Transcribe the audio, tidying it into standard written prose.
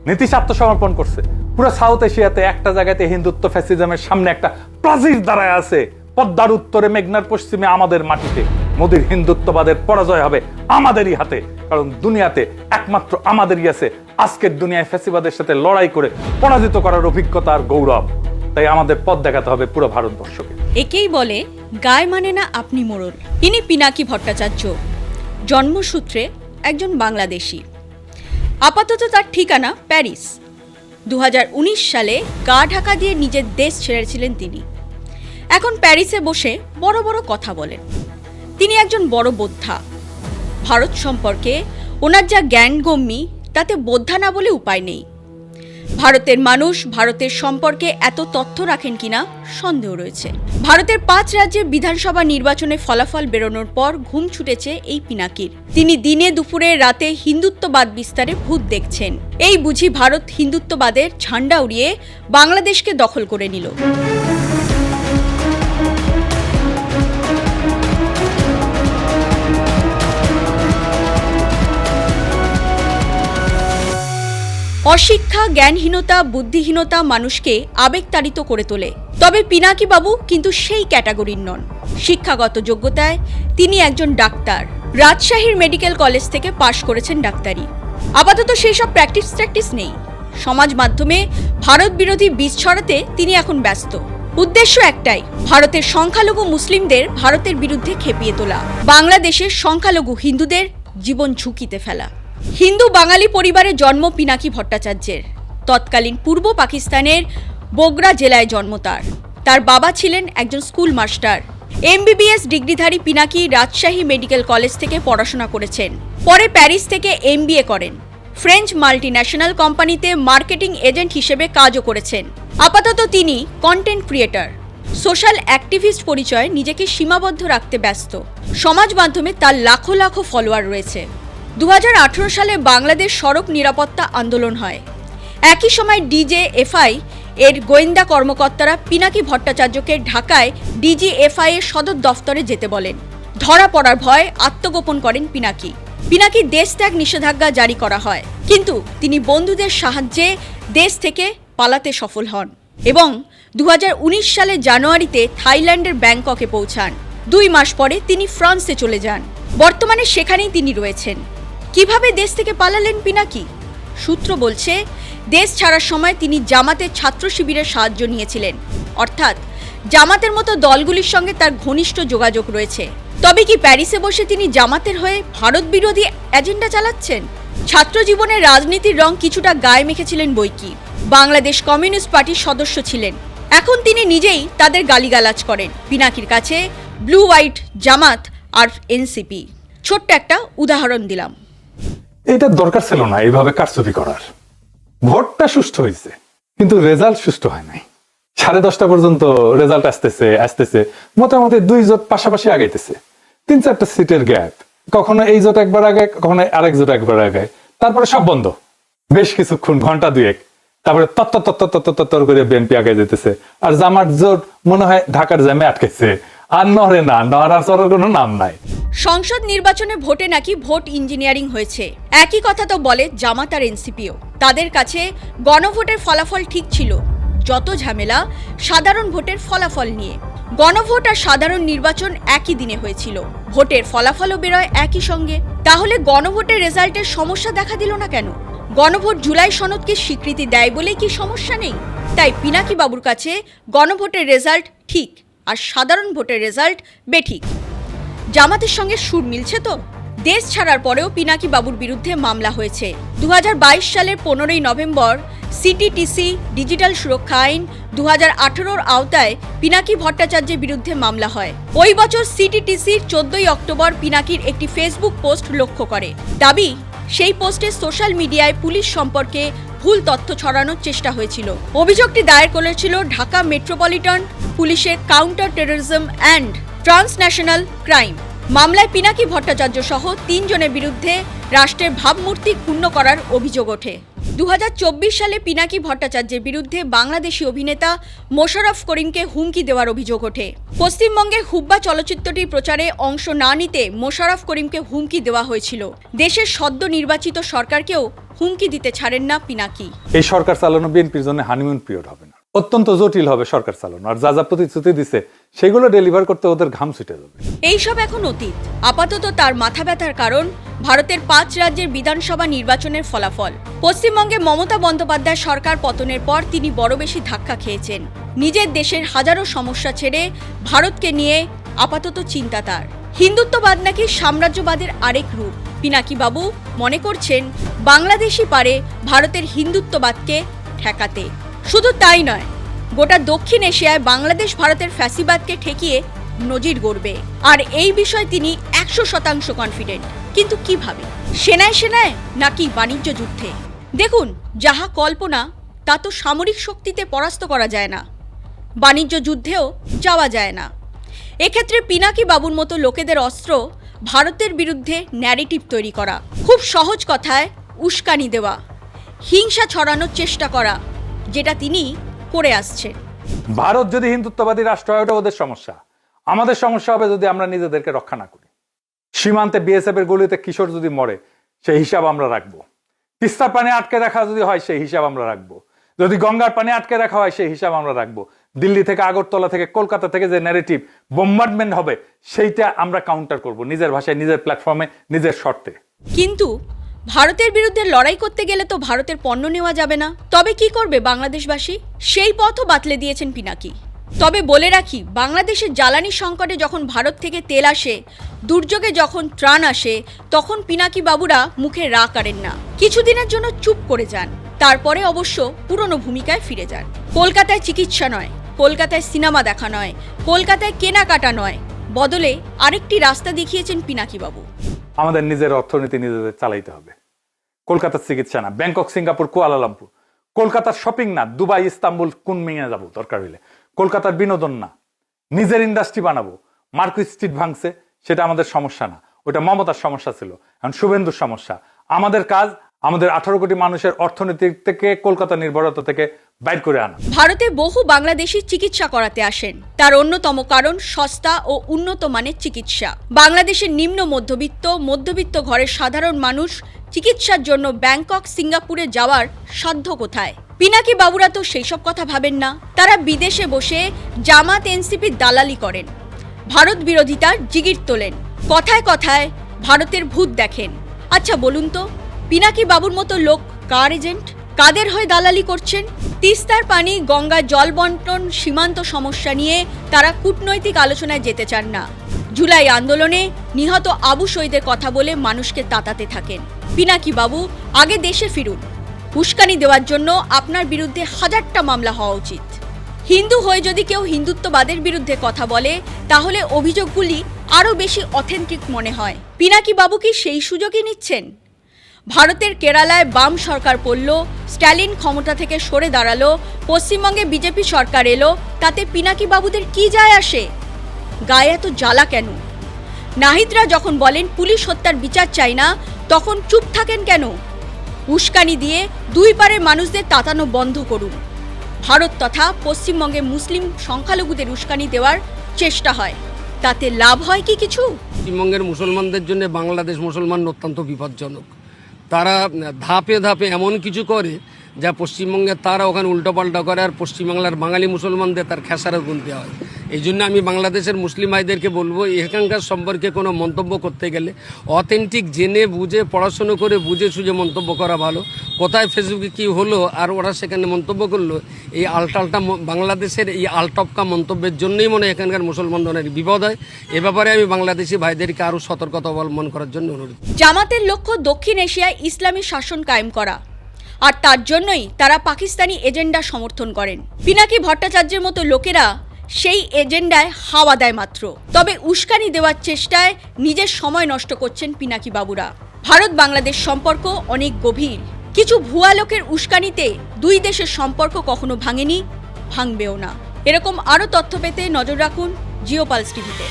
নীতিশ আত্মসমর্পণ করছে। পুরো সাউথ এশিয়াতে একটা জায়গাতে হিন্দুত্ব ফ্যাসিজমের সামনে একটা প্রাচীর দাঁড়ায় আছে। পদ্মার উত্তরে, মেঘনার পশ্চিমে, আমাদের মাটিতে মোদির হিন্দুত্ববাদের পরাজয় হবে আমাদেরই হাতে। কারণ দুনিয়াতে একমাত্র আমাদেরই আছে আজকের দুনিয়ায় ফ্যাসিবাদের সাথে লড়াই করে পরাজিত করার অভিজ্ঞতা আর গৌরব। তাই আমাদের পথ দেখাতে হবে পুরো ভারতবর্ষকে। একেই বলে গায়ে মানে না আপনি মোড়ল। ইনি পিনাকি ভট্টাচার্য, জন্মসূত্রে একজন বাংলাদেশি। আপাতত তার ঠিকানা প্যারিস। 2019 সালে গা ঢাকা দিয়ে নিজের দেশ ছেড়েছিলেন তিনি। এখন প্যারিসে বসে বড় বড় কথা বলেন। তিনি একজন বড় বোদ্ধা। ভারত সম্পর্কে ওনার যা জ্ঞানগম্যি তাতে বোদ্ধা না বলে উপায় নেই। ভারতের মানুষ ভারতের সম্পর্কে এত তথ্য রাখেন কিনা সন্দেহ রয়েছে। ভারতের 5 রাজ্যের বিধানসভা নির্বাচনে ফলাফল বেরোনোর পর ঘুম ছুটেছে এই পিনাকির। তিনি দিনে দুপুরে রাতে হিন্দুত্ববাদ বিস্তারে ভূত দেখছেন। এই বুঝি ভারত হিন্দুত্ববাদের ঝান্ডা উড়িয়ে বাংলাদেশকে দখল করে নিল। অশিক্ষা, জ্ঞানহীনতা, বুদ্ধিহীনতা মানুষকে আবেগতাড়িত করে তোলে। তবে পিনাকি বাবু কিন্তু সেই ক্যাটাগরির নন। শিক্ষাগত যোগ্যতায় তিনি একজন ডাক্তার। রাজশাহীর মেডিকেল কলেজ থেকে পাশ করেছেন ডাক্তারি। আপাতত সেই সব প্র্যাকটিস নেই। সমাজ মাধ্যমে ভারত বিরোধী বীজ ছড়াতে তিনি এখন ব্যস্ত। উদ্দেশ্য একটাই, ভারতের সংখ্যালঘু মুসলিমদের ভারতের বিরুদ্ধে খেপিয়ে তোলা, বাংলাদেশের সংখ্যালঘু হিন্দুদের জীবন ঝুঁকিতে ফেলা। হিন্দু বাঙালি পরিবারে জন্ম পিনাকি ভট্টাচার্যের। তৎকালীন পূর্ব পাকিস্তানের বগুড়া জেলায় জন্ম তার। তার বাবা ছিলেন একজন স্কুল মাস্টার। MBBS ডিগ্রিধারী পিনাকি রাজশাহী মেডিকেল কলেজ থেকে পড়াশোনা করেছেন। পরে প্যারিস থেকে MBA করেন। ফ্রেঞ্চ মাল্টিন্যাশনাল কোম্পানিতে মার্কেটিং এজেন্ট হিসেবে কাজও করেছেন। আপাতত তিনি কন্টেন্ট ক্রিয়েটর। সোশ্যাল অ্যাক্টিভিস্ট পরিচয়ে নিজেকে সীমাবদ্ধ রাখতে ব্যস্ত। সমাজ মাধ্যমে তার লাখো লাখো ফলোয়ার রয়েছে। 2018 সালে বাংলাদেশ সড়ক নিরাপত্তা আন্দোলন হয়। একই সময় DJFI এর গোয়েন্দা কর্মকর্তারা পিনাকি ভট্টাচার্যকে ঢাকায় DGFI এর সদর দফতরে যেতে বলেন। ধরা পড়ার ভয়ে আত্মগোপন করেন পিনাকি। পিনাকি দেশ ত্যাগ নিষেধাজ্ঞা জারি করা হয়, কিন্তু তিনি বন্ধুদের সাহায্যে দেশ থেকে পালাতে সফল হন এবং 2019 সালে জানুয়ারিতে থাইল্যান্ডের ব্যাংককে পৌঁছান। 2 মাস পরে তিনি ফ্রান্সে চলে যান। বর্তমানে সেখানেই তিনি রয়েছেন। কিভাবে দেশ থেকে পালালেন পিনাকি? সূত্র বলছে, দেশ ছাড়ার সময় তিনি জামাতের ছাত্র শিবিরের সাহায্য নিয়েছিলেন। অর্থাৎ জামাতের মতো দলগুলির সঙ্গে তার ঘনিষ্ঠ যোগাযোগ রয়েছে। তবে কি প্যারিসে বসে তিনি জামাতের হয়ে ভারত বিরোধী এজেন্ডা চালাচ্ছেন? ছাত্র জীবনের রাজনীতির রং কিছুটা গায়ে মেখেছিলেন বৈকি। বাংলাদেশ কমিউনিস্ট পার্টির সদস্য ছিলেন। এখন তিনি নিজেই তাদের গালিগালাজ করেন। পিনাকির কাছে ব্লু হোয়াইট, জামাত আর NCP। ছোট্ট একটা উদাহরণ দিলাম। এটা দরকার ছিল না এইভাবে কারচুপি করার। ভোটটা সুষ্ঠু হয়েছে, কিন্তু রেজাল্ট সুষ্ঠু হয় নাই। 10:30 পর্যন্ত রেজাল্ট আসতেছে মোটামুটি 2 জোট পাশাপাশি আগাইতেছে। 3-4টা সিটের গ্যাপ, কখনো এই জোট একবার আগে, কখনো আরেক জোট একবার আগে। তারপরে সব বন্ধ বেশ কিছুক্ষণ, ঘন্টা 2-1। তারপরে তত্তর করে বিএনপি আগে যেতেছে। আর জামাত জোট মনে হয় ঢাকার জ্যামে আটকেছে। আর নড়ার কোনো নাম নাই। সংসদ নির্বাচনে ভোটে নাকি ভোট ইঞ্জিনিয়ারিং হয়েছে। একই কথা তো বলে জামাত আর NCPও। তাদের কাছে গণভোটের ফলাফল ঠিক ছিল। যত ঝামেলা সাধারণ ভোটের ফলাফল নিয়ে। গণভোট আর সাধারণ নির্বাচন একই দিনে হয়েছিল। ভোটের ফলাফলও বেরোয় একই সঙ্গে। তাহলে গণভোটের রেজাল্টের সমস্যা দেখা দিল না কেন? গণভোট জুলাই সনদকে স্বীকৃতি দেয় বলেই কি সমস্যা নেই? তাই পিনাকি বাবুর কাছে গণভোটের রেজাল্ট ঠিক আর সাধারণ ভোটের রেজাল্ট বেঠিক। জামাতের সঙ্গে সুর মিলছে তো? দেশ ছাড়ার পরেও পিনাকি বাবুর বিরুদ্ধে মামলা হয়েছে। 2022 সালের 15ই নভেম্বর CTTC ডিজিটাল সুরক্ষা আইন 2018-র আওতায় পিনাকি ভট্টাচার্যের বিরুদ্ধে মামলা হয়। ওই বছর CTTCর 14ই অক্টোবর পিনাকির একটি ফেসবুক পোস্ট লক্ষ্য করে। দাবি, সেই পোস্টে সোশ্যাল মিডিয়ায় পুলিশ সম্পর্কে ভুল তথ্য ছড়ানোর চেষ্টা হয়েছিল। অভিযোগটি দায়ের করেছিল ঢাকা মেট্রোপলিটন পুলিশের counter terrorism and transnational crime. মামলায় পিনাকি ভট্টাচার্য সহ 3 জনের বিরুদ্ধে রাষ্ট্রের ভাবমূর্তি ক্ষুণ্ণ করার অভিযোগ ওঠে। 2024 সালে পিনাকি ভট্টাচার্যের বিরুদ্ধে বাংলাদেশি অভিনেতা মোশাররফ করিমকে হুমকি দেওয়ার অভিযোগ ওঠে। পশ্চিমবঙ্গে হুব্বা চলচ্চিত্রটির প্রচারে অংশ না নিতে মোশাররফ করিমকে হুমকি দেওয়া হয়েছিল। দেশের সদ্য নির্বাচিত সরকারকেও হুমকি দিতে ছাড়েন না পিনাকি। এই সরকার চালানো বিএনপির জন্য হানিমুন পিরিয়ড হবে না, অত্যন্ত জটিল হবে সরকার চালানো। আর যা যা প্রতিশ্রুতি দিছে সেগুলো ডেলিভার করতে ওদের ঘাম ছুটে যাবে। এইসব এখন অতীত। আপাতত তার মাথা ব্যথার কারণ ভারতের 5 রাজ্যের বিধানসভা নির্বাচনের ফলাফল। পশ্চিমবঙ্গে মমতা বন্দ্যোপাধ্যায় সরকার পতনের পর তিনি বড় বেশি ধাক্কা খেয়েছেন। নিজের দেশের হাজারো সমস্যা ছেড়ে ভারতকে নিয়ে আপাতত চিন্তা তার। হিন্দুত্ববাদ নাকি সাম্রাজ্যবাদের আরেক রূপ। পিনাকি বাবু মনে করছেন বাংলাদেশই পারে ভারতের হিন্দুত্ববাদকে ঠেকাতে। শুধু তাই নয়, গোটা দক্ষিণ এশিয়ায় বাংলাদেশ ভারতের ফ্যাসিবাদকে ঠেকিয়ে নজির গড়বে। আর এই বিষয়ে তিনি 100% কনফিডেন্ট। কিন্তু কিভাবে? সেনায় নাকি বাণিজ্য যুদ্ধে? দেখুন, যাহা কল্পনা তা তো সামরিক শক্তিতে পরাস্ত করা যায় না, বাণিজ্য যুদ্ধেও যাওয়া যায় না। এক্ষেত্রে পিনাকি বাবুর মতো লোকেদের অস্ত্র ভারতের বিরুদ্ধে ন্যারেটিভ তৈরি করা, খুব সহজ কথায় উস্কানি দেওয়া, হিংসা ছড়ানোর চেষ্টা করা, যেটা তিনি করে আসছেন। ভারত যদি হিন্দুত্ববাদী রাষ্ট্র হয় ওটা ওদের সমস্যা। আমাদের সমস্যা হবে যদি আমরা নিজেদেরকে রক্ষা না করি। সীমান্তে বিএসএফ এর গুলিতে কিশোর যদি মরে সেই হিসাব আমরা রাখবো। তিস্তার পানি আটকে রাখা যদি হয় সেই হিসাব আমরা রাখবো। যদি গঙ্গার পানি আটকে রাখা হয় সেই হিসাব আমরা রাখবো। দিল্লি থেকে আগরতলা থেকে কলকাতা থেকে যে ন্যারেটিভ বোম্বার্ডমেন্ট হবে সেইটা আমরা কাউন্টার করব নিজের ভাষায়, নিজের প্ল্যাটফর্মে, নিজের শর্তে। কিন্তু ভারতের বিরুদ্ধে লড়াই করতে গেলে তো ভারতের পণ্য নেওয়া যাবে না। তবে কি করবে বাংলাদেশবাসী? সেই পথও বাতলে দিয়েছেন পিনাকি। তবে বলে রাখি, বাংলাদেশের জ্বালানি সংকটে যখন ভারত থেকে তেল আসে, দুর্যোগে যখন ত্রাণ আসে, তখন পিনাকি বাবুরা মুখে রা করেন না, কিছুদিনের জন্য চুপ করে যান। তারপরে অবশ্য পুরনো ভূমিকায় ফিরে যান। কলকাতায় চিকিৎসা নয়, কলকাতায় সিনেমা দেখা নয়, কলকাতায় কেনাকাটা নয়, বদলে আরেকটি রাস্তা দেখিয়েছেন পিনাকি বাবু। আমাদের নিজের অর্থনীতি নিজেদের চালাইতে হবে। কলকাতার চিকিৎসা না, ব্যাংকক, সিঙ্গাপুর, কুয়ালালামপুর। কলকাতার শপিং না, দুবাই, ইস্তাম্বুল, কুনমিংয়ে যাবো দরকার হইলে। কলকাতার বিনোদন না, নিজের ইন্ডাস্ট্রি বানাবো। মার্কুইস স্ট্রিট ভাঙছে, সেটা আমাদের সমস্যা না, ওটা মমতার সমস্যা ছিল, এখন শুভেন্দুর সমস্যা। আমাদের কাজ আমাদের 18 কোটি মানুষের অর্থনীতি থেকে, কলকাতা নির্ভরতা থেকে বাইর করে আনা। ভারতে বহু বাংলাদেশি চিকিৎসা করাতে আসেন। তার অন্যতম কারণ সস্তা ও উন্নত মানের চিকিৎসা। বাংলাদেশের নিম্ন মধ্যবিত্ত ঘরের সাধারণ মানুষ চিকিৎসার জন্য ব্যাংকক, সিঙ্গাপুরে যাওয়ার সাধ্য কোথায়? পিনাকি বাবুরা তো সেই সব কথা ভাবেন না। তারা বিদেশে বসে জামাত এনসিপির দালালি করেন, ভারত বিরোধিতার জিগির তোলেন, কথায় কথায় ভারতের ভূত দেখেন। আচ্ছা বলুন তো, পিনাকি বাবুর মতো লোক কার এজেন্ট? কাদের হয়ে দালালি করছেন? তিস্তার পানি, গঙ্গায় জল বন্টন, সীমান্ত সমস্যা নিয়ে তারা কূটনৈতিক আলোচনায় যেতে চান না। জুলাই আন্দোলনে নিহত আবু শহীদের কথা বলে মানুষকে তাতাতে থাকেন। পিনাকি বাবু, আগে দেশে ফিরুন। উস্কানি দেওয়ার জন্য আপনার বিরুদ্ধে 1000টা মামলা হওয়া উচিত। হিন্দু হয়ে যদি কেউ হিন্দুত্ববাদের বিরুদ্ধে কথা বলে, তাহলে অভিযোগগুলি আরও বেশি অথেন্টিক মনে হয়। পিনাকি বাবু কি সেই সুযোগই নিচ্ছেন? ভারতের কেরালায় বাম সরকার পড়ল, স্ট্যালিন ক্ষমতা থেকে সরে দাঁড়ালো, পশ্চিমবঙ্গে বিজেপি সরকার এলো, তাতে পিনাকি বাবুদের কি যায় আসে? গায়ে এত জ্বালা কেন? নাহিদরা যখন বলেন পুলিশ হত্যার বিচার চাই না, তখন চুপ থাকেন কেন? উস্কানি দিয়ে দুই পারের মানুষদের তাতানো বন্ধ করুন। ভারত তথা পশ্চিমবঙ্গে মুসলিম সংখ্যালঘুদের উস্কানি দেওয়ার চেষ্টা হয়, তাতে লাভ হয় কি কিছু? পশ্চিমবঙ্গের মুসলমানদের জন্য বাংলাদেশ মুসলমান অত্যন্ত বিপজ্জনক। তারা ধাপে ধাপে এমন কিছু করে যা পশ্চিমবঙ্গে তারা ওখানে উল্টোপাল্টা করে, আর পশ্চিমবাংলার বাঙালি মুসলমানদের তার খেসারত গুনতে হয়। এই জন্য আমি বাংলাদেশের মুসলিম ভাইদেরকে বলবো, এখানকার সম্পর্কে কোনো মন্তব্য করতে গেলে অথেন্টিক জেনে বুঝে, পড়াশুনো করে বুঝে সুঝে মন্তব্য করা ভালো। কোথায় ফেসবুকে কী হলো আর ওরা সেখানে মন্তব্য করলো, এই আলটালটা বাংলাদেশের এই আলটপকা মন্তব্যের জন্যই মনে হয় এখানকার মুসলমানদের অনেক বিপদ হয়। এ ব্যাপারে আমি বাংলাদেশি ভাইদেরকে আরও সতর্কতা অবলম্বন করার জন্য অনুরোধ। জামাতের লক্ষ্য দক্ষিণ এশিয়ায় ইসলামী শাসন কায়েম করা, আর তার জন্যই তারা পাকিস্তানি এজেন্ডা সমর্থন করেন। পিনাকি ভট্টাচার্যের মতো লোকেরা সেই এজেন্ডায় হাওয়া দেয় মাত্র। তবে উস্কানি দেওয়ার চেষ্টায় নিজের সময় নষ্ট করছেন পিনাকি বাবুরা। ভারত বাংলাদেশ সম্পর্ক অনেক গভীর। কিছু ভুয়া লোকের উস্কানিতে দুই দেশের সম্পর্ক কখনো ভাঙেনি, ভাঙবেও না। এরকম আরও তথ্য পেতে নজর রাখুন জিও পালস টিভিতে।